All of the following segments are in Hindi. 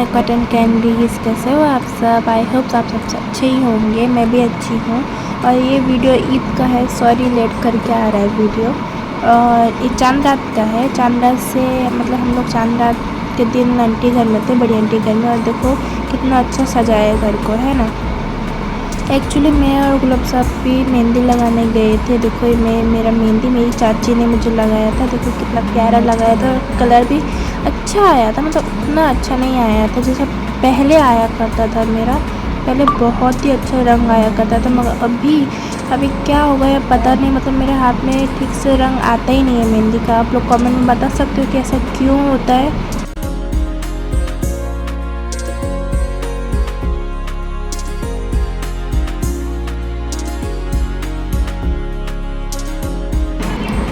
My cotton candies. कैसे हो आप सब? आई होप आप सब अच्छे ही होंगे। मैं भी अच्छी हूँ। और ये वीडियो ईद का है, सॉरी लेट करके आ रहा है वीडियो। और ये चांद रात का है। चांद रात से मतलब हम लोग चांद रात के दिन आंटी घर में थे, बड़ी आंटी घर में। और देखो कितना अच्छा सजाया घर को, है ना। एक्चुअली मैं और गुलाब साहब भी मेहंदी लगाने गए थे। देखो ये मेरा मेहंदी मेरी चाची ने मुझे लगाया था। देखो कितना प्यारा लगाया था। कलर भी अच्छा आया था, मतलब उतना अच्छा नहीं आया था जैसा पहले आया करता था मेरा। पहले बहुत ही अच्छा रंग आया करता था, मगर अभी क्या हो गया पता नहीं। मतलब मेरे हाथ में ठीक से रंग आता ही नहीं है मेहंदी का। आप लोग कमेंट में बता सकते हो कि ऐसा क्यों होता है।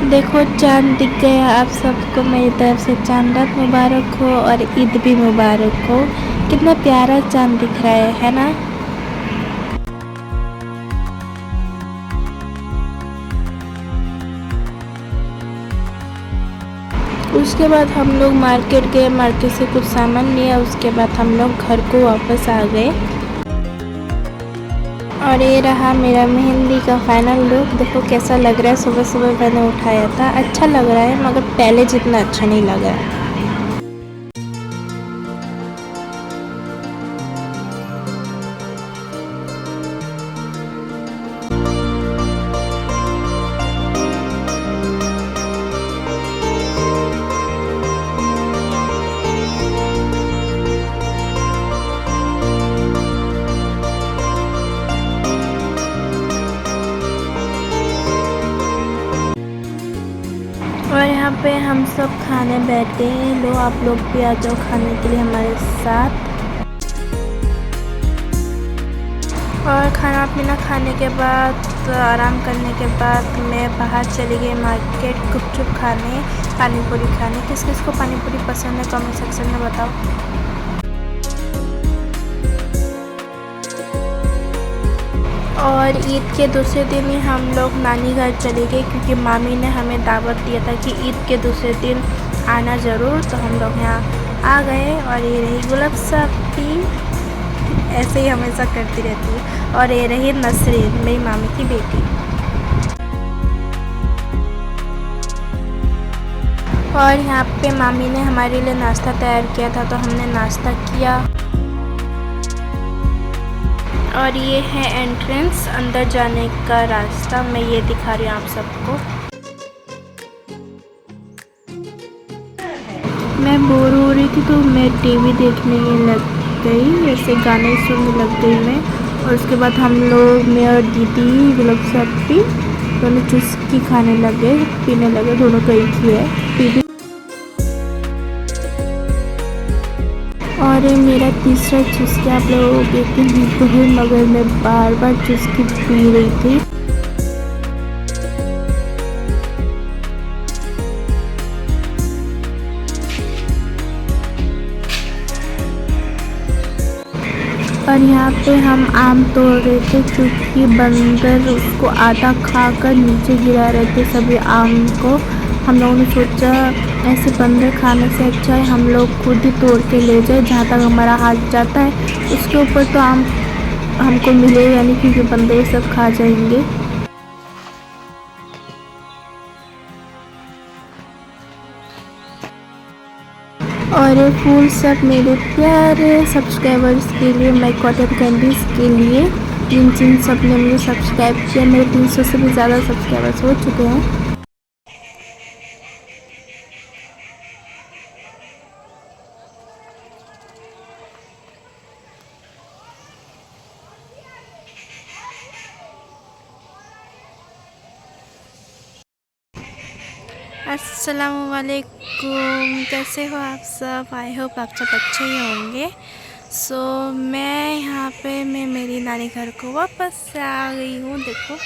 देखो चांद दिख गया आप सबको। मेरी तरफ से चांद रात मुबारक हो और ईद भी मुबारक हो। कितना प्यारा चांद दिख रहा है ना। उसके बाद हम लोग मार्केट गए, मार्केट से कुछ सामान लिया। उसके बाद हम लोग घर को वापस आ गए। और ये रहा मेरा मेहंदी का फाइनल लुक। देखो कैसा लग रहा है। सुबह सुबह मैंने उठाया था, अच्छा लग रहा है, मगर पहले जितना अच्छा नहीं लगा। और यहाँ पे हम सब खाने बैठ गए हैं। लो आप लोग भी आ जाओ खाने के लिए हमारे साथ। और खाना पीना खाने के बाद, आराम करने के बाद मैं बाहर चली गई मार्केट गुपचुप खाने, पानी पूरी खाने। किस किस को पानी पूरी पसंद है कमेंट सेक्शन में बताओ। और ईद के दूसरे दिन ही हम लोग नानी घर चले गए, क्योंकि मामी ने हमें दावत दिया था कि ईद के दूसरे दिन आना ज़रूर। तो हम लोग यहाँ आ गए। और ये रही गुलाब साहब भी ऐसे ही हमेशा करती रहती है। और ये रही नसरीन, मेरी मामी की बेटी। और यहाँ पे मामी ने हमारे लिए नाश्ता तैयार किया था, तो हमने नाश्ता किया। और ये है एंट्रेंस, अंदर जाने का रास्ता। मैं ये दिखा रही हूँ आप सबको। मैं बोर हो रही थी तो मैं टीवी देखने लग गई, ऐसे गाने सुनने लग गई मैं। और उसके बाद हम लोग, मैं और दीदी गुलाब साहब भी दोनों चुस्की खाने लगे, पीने लगे। दोनों का एक ही है, पी भी। और मेरा तीसरा चुस्की आप लोग देखते हैं, मगर मैं बार बार चुस्की पी रही थी। और यहाँ पे हम आम तोड़ रहे थे, क्योंकि बंदर उसको आधा खाकर नीचे गिरा रहे थे सभी आम को। हम लोगों ने सोचा ऐसे बंदर खाने से अच्छा है हम लोग खुद ही तोड़ के ले जाए। जहाँ तक हमारा हाथ जाता है उसके ऊपर तो आम हमको मिलेगा नहीं, क्योंकि बंदर सब खा जाएंगे। और ये फूल सब मेरे प्यारे सब्सक्राइबर्स के लिए, माय कॉटन कैंडीज़ के लिए, जिन सब ने मुझे सब्सक्राइब किया। मेरे 300 से भी ज़्यादा सब्सक्राइबर्स हो चुके हैं। अस्सलामुअलैकुम, कैसे हो आप सब? आई होप आप सब अच्छे ही होंगे। सो मैं यहाँ पे मेरी नानी घर को वापस से आ गई हूँ। देखो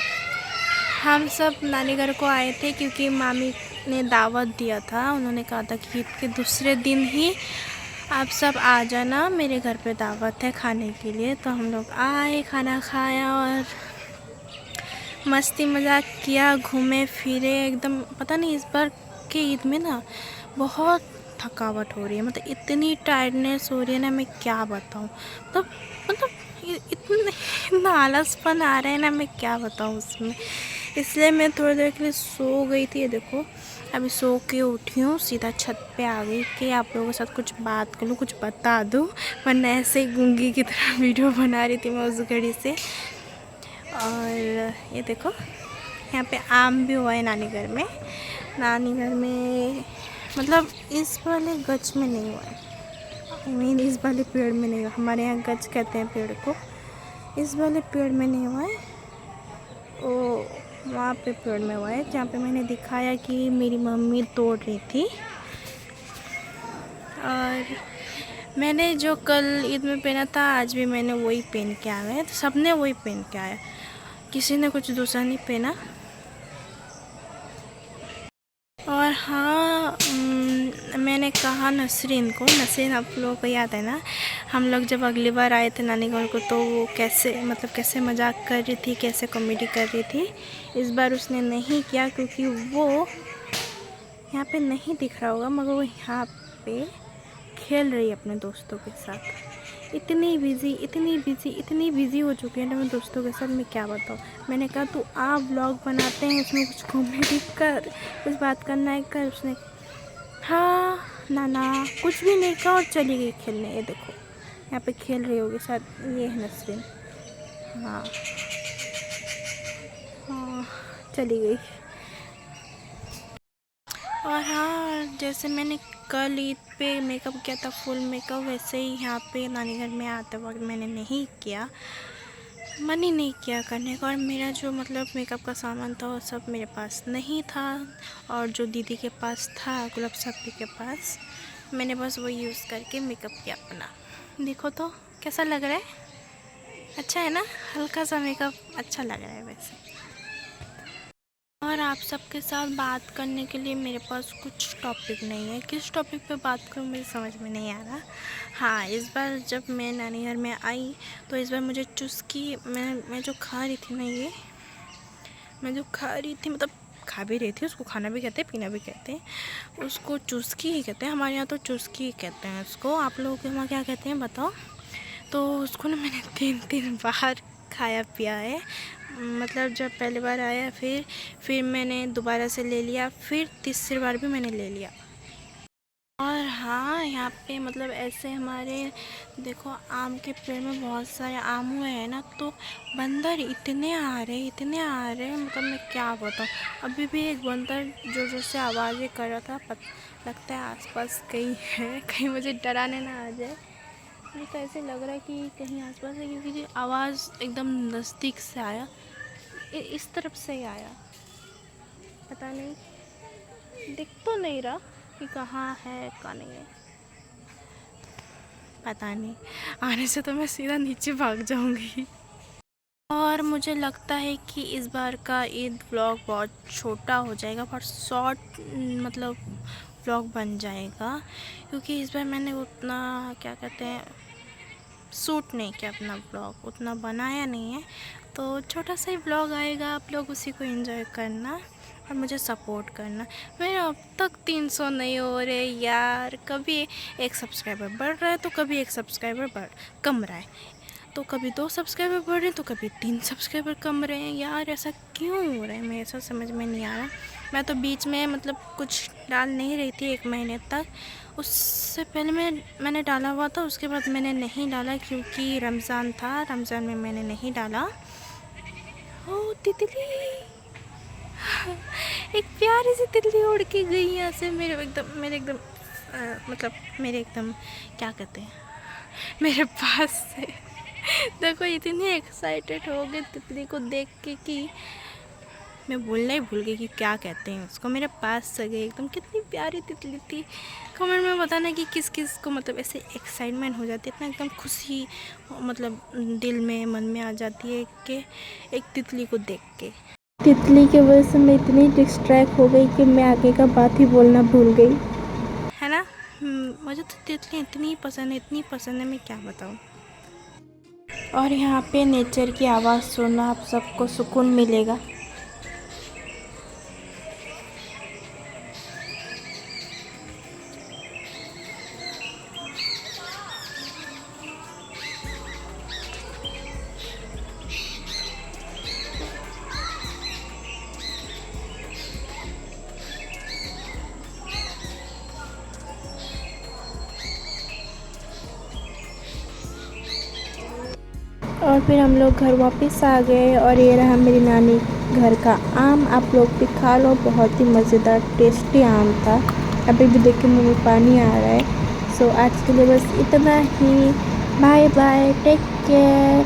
हम सब नानी घर को आए थे, क्योंकि मामी ने दावत दिया था। उन्होंने कहा था कि ईद के दूसरे दिन ही आप सब आ जाना, मेरे घर पे दावत है खाने के लिए। तो हम लोग आए, खाना खाया और मस्ती मजाक किया, घूमे फिरे एकदम। पता नहीं इस बार के ईद में ना बहुत थकावट हो रही है, मतलब इतनी टायर्डनेस हो रही है ना, मैं क्या बताऊँ। मतलब इतना आलसपन आ रहा है ना, मैं क्या बताऊँ उसमें। इसलिए मैं थोड़ी देर के लिए सो गई थी। ये देखो अभी सो के उठी हूँ, सीधा छत पे आ गई कि आप लोगों के साथ कुछ बात कर लूँ, कुछ बता दूँ, वरना ऐसे ही गूंगी की तरह वीडियो बना रही थी मैं उस घड़ी से। और ये देखो यहाँ पे आम भी हुआ है नानी घर में। नानी घर में मतलब इस वाले गच में नहीं हुआ है, आई मीन इस वाले पेड़ में नहीं हुआ। हमारे यहाँ गच कहते हैं पेड़ को, इस वाले पेड़ में नहीं हुआ है, वो वहाँ पे पेड़ में हुआ है जहाँ पे मैंने दिखाया कि मेरी मम्मी तोड़ रही थी। और मैंने जो कल ईद में पहना था आज भी मैंने वही पहन के आया है, तो सबने वही पहन के आया, किसी ने कुछ दूसरा नहीं पहना। और हाँ मैंने कहा नसरीन को, नसरीन आप लोगों को याद है ना, हम लोग जब अगली बार आए थे नानी घर को तो वो कैसे मजाक कर रही थी, कैसे कॉमेडी कर रही थी। इस बार उसने नहीं किया क्योंकि वो यहाँ पे नहीं दिख रहा होगा, मगर वो यहाँ पे खेल रही है अपने दोस्तों के साथ। इतनी बिज़ी हो चुकी है ना मैं दोस्तों के साथ, मैं क्या बताऊँ। मैंने कहा तू आप व्लॉग बनाते हैं उसमें कुछ कॉमेडी कर, कुछ बात करना है कर। उसने हाँ ना कुछ भी नहीं कहा और चली गई खेलने। ये देखो यहाँ पे खेल रही होगी शायद, ये है नसरीन। हाँ चली गई। और हाँ जैसे मैंने कल ईद पे मेकअप किया था फुल मेकअप, वैसे ही यहाँ पे नानी घर में आते वक्त मैंने नहीं किया, मन ही नहीं किया करने का। और मेरा जो मतलब मेकअप का सामान था वो सब मेरे पास नहीं था, और जो दीदी के पास था गुलाब सब्जी के पास, मैंने बस वो यूज़ करके मेकअप किया अपना। देखो तो कैसा लग रहा है, अच्छा है ना, हल्का सा मेकअप अच्छा लग रहा है वैसे। और आप सबके साथ बात करने के लिए मेरे पास कुछ टॉपिक नहीं है, किस टॉपिक पे बात करूँ मुझे समझ में नहीं आ रहा। हाँ इस बार जब मैं नानी घर में आई तो इस बार मुझे चुस्की, मैं जो खा रही थी ना, ये मैं जो खा रही थी मतलब खा भी रही थी, उसको खाना भी कहते हैं पीना भी कहते हैं, उसको चुस्की ही कहते हैं। हमारे यहाँ तो चुस्की ही कहते हैं उसको, आप लोगों के वहाँ क्या कहते हैं बताओ। तो उसको ना मैंने 3 बार खाया पिया है, मतलब जब पहली बार आया फिर मैंने दोबारा से ले लिया, फिर तीसरी बार भी मैंने ले लिया। और हाँ यहाँ पे मतलब ऐसे हमारे देखो आम के पेड़ में बहुत सारे आम हुए हैं ना, तो बंदर इतने आ रहे मतलब मैं क्या बताऊँ। अभी भी एक बंदर जो से आवाज़ें कर रहा था, लगता है आसपास कहीं है, कहीं मुझे डराने ना आ जाए। मुझे तो ऐसे लग रहा है कि कहीं आसपास है, क्योंकि आवाज़ एकदम नज़दीक से आया, इस तरफ से ही आया, पता नहीं दिख तो नहीं रहा कि कहाँ है कहाँ नहीं है, पता नहीं। आने से तो मैं सीधा नीचे भाग जाऊंगी। और मुझे लगता है कि इस बार का ईद व्लॉग बहुत छोटा हो जाएगा, बहुत शॉर्ट मतलब व्लॉग बन जाएगा, क्योंकि इस बार मैंने उतना क्या कहते हैं शूट नहीं किया, अपना व्लॉग उतना बनाया नहीं है, तो छोटा सा ही व्लॉग आएगा, आप लोग उसी को एंजॉय करना और मुझे सपोर्ट करना। मेरे अब तक 300 नहीं हो रहे यार, कभी एक सब्सक्राइबर बढ़ रहा है तो कभी एक सब्सक्राइबर कम रहा है, तो कभी 2 सब्सक्राइबर बढ़ रहे हैं तो कभी 3 सब्सक्राइबर कम रहे हैं। यार ऐसा क्यों हो रहा है, मेरे ऐसा समझ में नहीं आ रहा। मैं तो बीच में मतलब कुछ डाल नहीं रही थी 1 महीने तक, उससे पहले मैंने डाला हुआ था, उसके बाद मैंने नहीं डाला क्योंकि रमज़ान था, रमज़ान में मैंने नहीं डाला। ओ तितली एक प्यारी सी तितली उड़ के गई यहाँ से मेरे एकदम मेरे एकदम क्या कहते हैं मेरे पास से। देखो इतनी एक्साइटेड हो गई तितली को देख के कि मैं बोलना ही भूल गई कि क्या कहते हैं उसको, मेरे पास से गई एकदम, कितनी प्यारी तितली थी। कमेंट में बताना कि किस किस को मतलब ऐसे एक्साइटमेंट हो जाती है, इतना एकदम खुशी मतलब दिल में मन में आ जाती है कि एक तितली को देख के। तितली की वजह से मैं इतनी डिस्ट्रैक्ट हो गई कि मैं आगे का बात ही बोलना भूल गई, है ना। मुझे तो तितली इतनी पसंद है मैं क्या बताऊँ। और यहाँ पे नेचर की आवाज़ सुनना आप सबको सुकून मिलेगा। और फिर हम लोग घर वापस आ गए और ये रहा मेरी नानी घर का आम। आप लोग भी खा लो, बहुत ही मज़ेदार टेस्टी आम था। अभी भी देख के मुँह में पानी आ रहा है। सो आज के लिए बस इतना ही। Bye bye, take care.